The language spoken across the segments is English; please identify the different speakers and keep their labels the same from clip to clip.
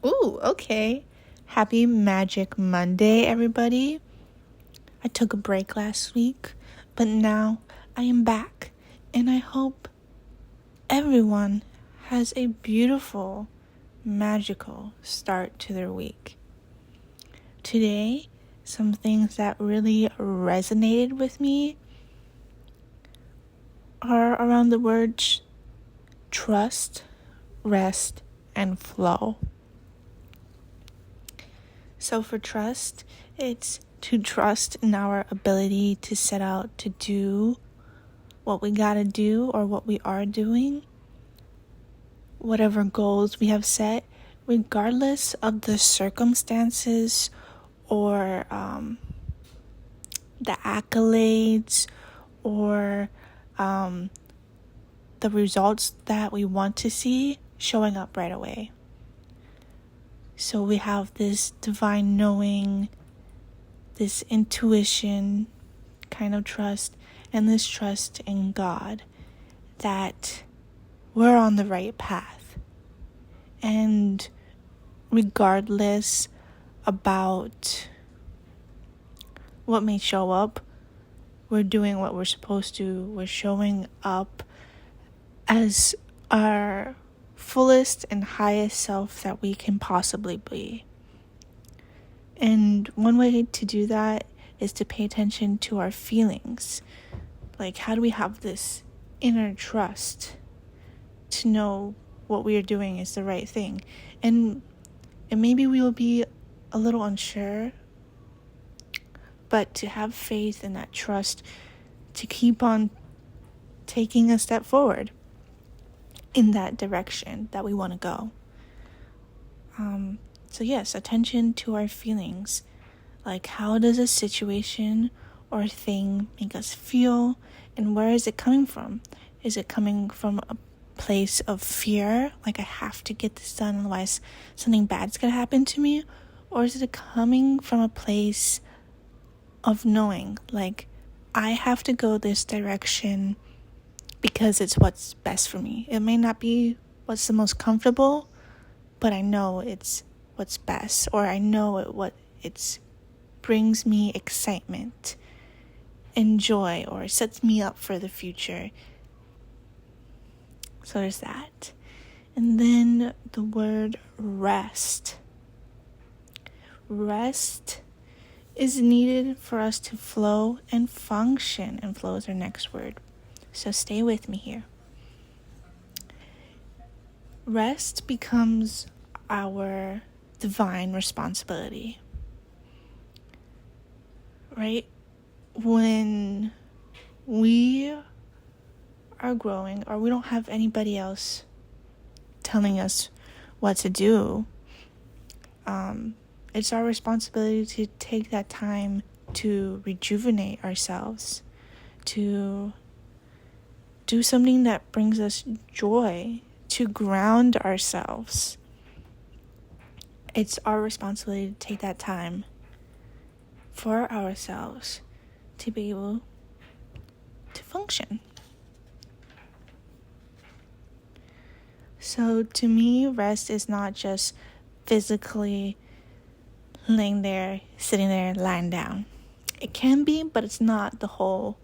Speaker 1: Ooh, okay. Happy Magic Monday, everybody. I took a break last week, but now I am back, and I hope everyone has a beautiful, magical start to their week. Today, some things that really resonated with me are around the words trust, rest, and flow. So for trust, it's to trust in our ability to set out to do what we gotta do or what we are doing, whatever goals we have set, regardless of the circumstances or the accolades or the results that we want to see showing up right away. So we have this divine knowing, this intuition kind of trust, and this trust in God that we're on the right path. And regardless about what may show up, we're doing what we're supposed to. We're showing up as our fullest and highest self that we can possibly be. And one way to do that is to pay attention to our feelings. Like, how do we have this inner trust to know what we are doing is the right thing? And maybe we will be a little unsure, but to have faith in that trust to keep on taking a step forward in that direction that we want to go. So yes, attention to our feelings. Like, how does a situation or thing make us feel, and where is it coming from? Is it coming from a place of fear, like I have to get this done, otherwise something bad's gonna happen to me? Or is it coming from a place of knowing, like, I have to go this direction because it's what's best for me? It may not be what's the most comfortable, but I know it's what's best, or I know what it's brings me excitement and joy, or sets me up for the future. So there's that. And then the word rest. Rest is needed for us to flow and function, and flow is our next word. So stay with me here. Rest becomes our divine responsibility. Right? When we are growing, or we don't have anybody else telling us what to do, it's our responsibility to take that time to rejuvenate ourselves, to do something that brings us joy, to ground ourselves. It's our responsibility to take that time for ourselves to be able to function. So to me, rest is not just physically laying there, sitting there, lying down. It can be, but it's not the whole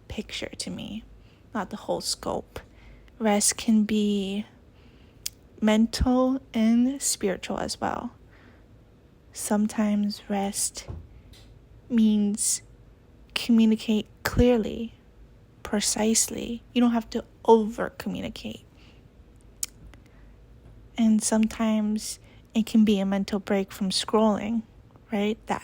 Speaker 1: picture to me, not the whole scope. Rest can be mental and spiritual as well. Sometimes rest means communicate clearly, precisely. You don't have to over communicate. And sometimes it can be a mental break from scrolling, right? That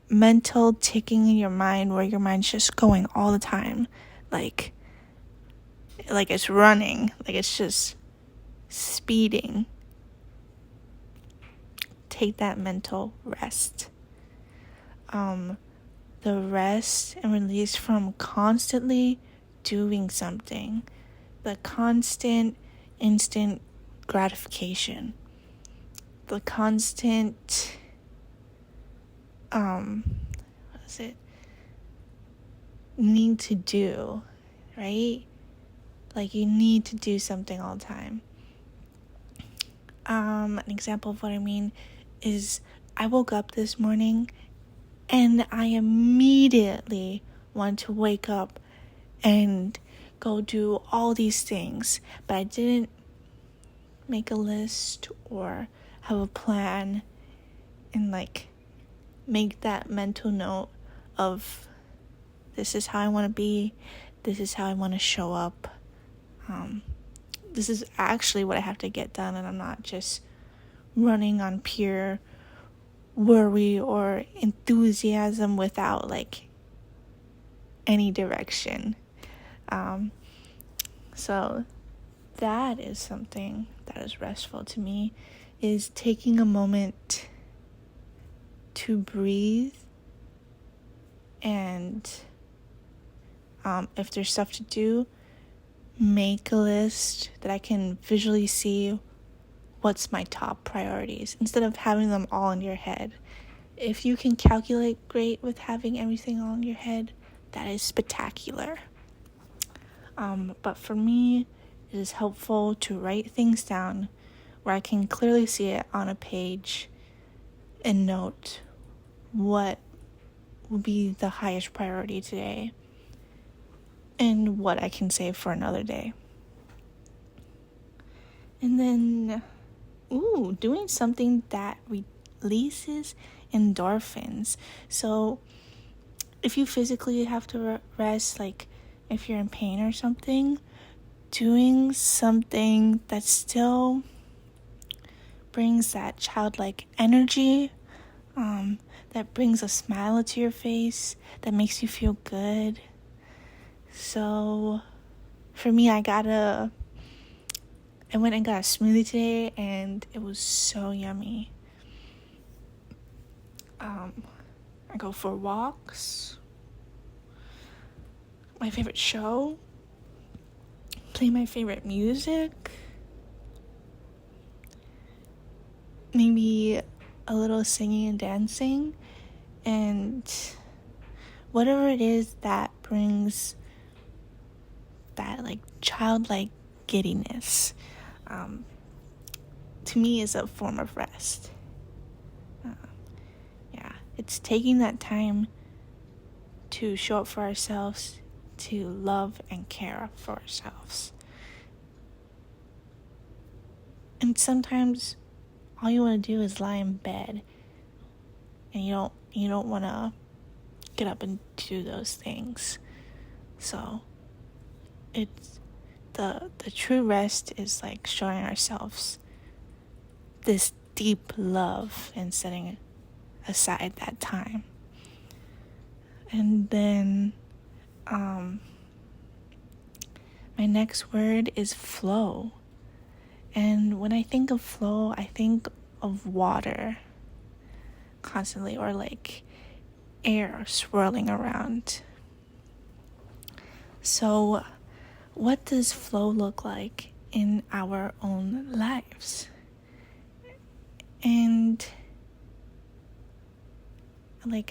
Speaker 1: mental ticking in your mind, where your mind's just going all the time, like it's running, like it's just speeding. Take that mental rest. The rest and release from constantly doing something, the constant instant gratification, the constant need to do, right? Like, you need to do something all the time. An example of what I mean is I woke up this morning and I immediately want to wake up and go do all these things, but I didn't make a list or have a plan and make that mental note of this is how I want to be, this is how I want to show up. This is actually what I have to get done, and I'm not just running on pure worry or enthusiasm without any direction. So that is something that is restful to me, is taking a moment to breathe, and if there's stuff to do, make a list that I can visually see what's my top priorities instead of having them all in your head. If you can calculate, great. With having everything all in your head, that is spectacular. But for me, it is helpful to write things down where I can clearly see it on a page and note what will be the highest priority today and what I can save for another day. And then, doing something that releases endorphins. So if you physically have to rest, if you're in pain or something, doing something that still brings that childlike energy, that brings a smile to your face, that makes you feel good. So for me, I went and got a smoothie today, and it was so yummy. I go for walks, my favorite show, play my favorite music, maybe a little singing and dancing, and whatever it is that brings that childlike giddiness, to me is a form of rest. It's taking that time to show up for ourselves, to love and care for ourselves. And sometimes all you want to do is lie in bed, and you don't want to get up and do those things. So it's the true rest is showing ourselves this deep love and setting aside that time. And then my next word is flow. And when I think of flow, I think of water constantly, or air swirling around. So what does flow look like in our own lives? And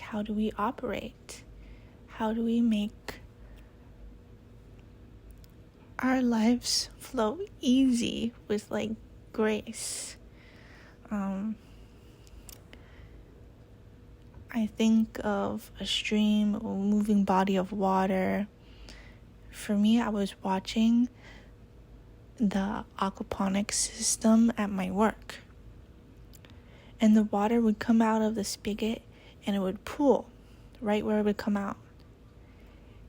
Speaker 1: how do we operate? How do we make our lives flow easy with grace? I think of a stream, a moving body of water. For me, I was watching the aquaponics system at my work, and the water would come out of the spigot and it would pool right where it would come out,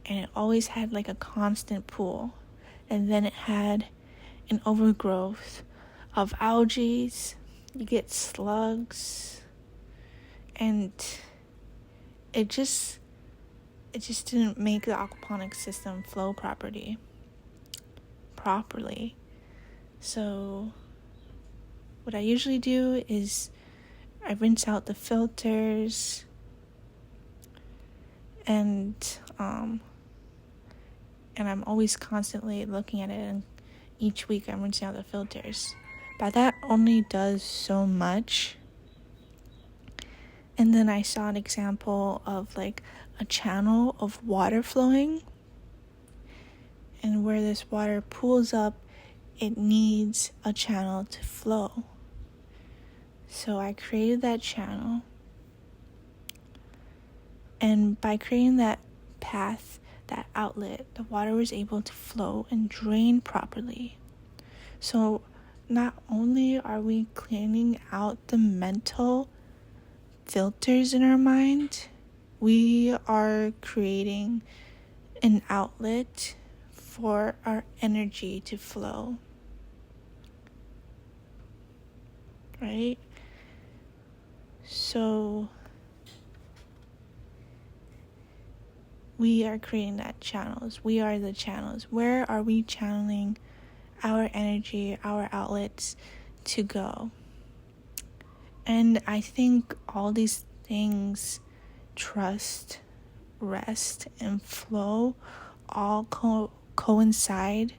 Speaker 1: and it always had a constant pool, and then it had an overgrowth of algae. You get slugs, and it just didn't make the aquaponics system flow properly. So what I usually do is I rinse out the filters, and I'm always constantly looking at it, and each week I'm rinsing out the filters. But that only does so much. And then I saw an example of a channel of water flowing, and where this water pools up, it needs a channel to flow. So I created that channel. And by creating that path, that outlet, the water was able to flow and drain properly. So not only are we cleaning out the mental filters in our mind, we are creating an outlet for our energy to flow. Right? So we are creating that channels. We are the channels. Where are we channeling our energy, our outlets to go? And I think all these things, trust, rest, and flow, all coincide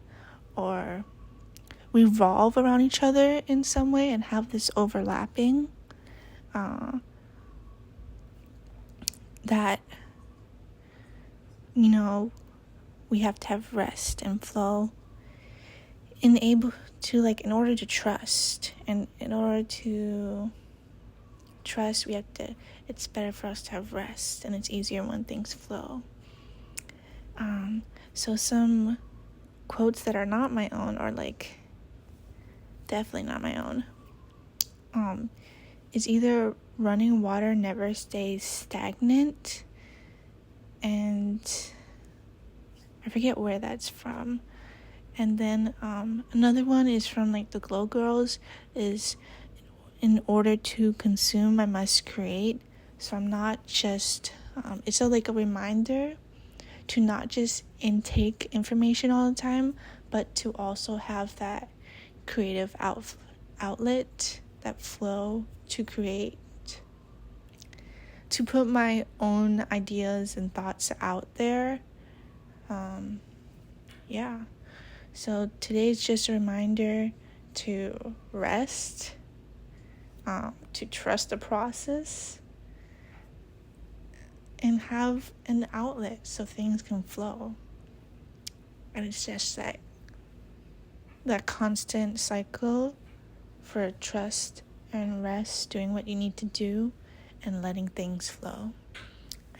Speaker 1: or revolve around each other in some way and have this overlapping that, we have to have rest and flow in order to trust. And in order to trust, it's better for us to have rest, and it's easier when things flow. So some quotes that are not my own, or definitely not my own, is either running water never stays stagnant, and I forget where that's from. And then another one is from the Glow Girls, is in order to consume, I must create. So I'm not just, it's a reminder to not just intake information all the time, but to also have that creative outlet, that flow to create, to put my own ideas and thoughts out there. So today's just a reminder to rest, to trust the process, and have an outlet so things can flow. And it's just that constant cycle for trust and rest, doing what you need to do, and letting things flow.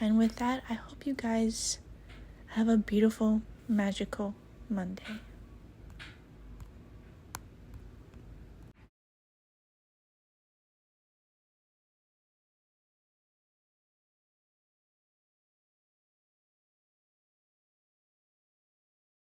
Speaker 1: And with that, I hope you guys have a beautiful, magical Monday.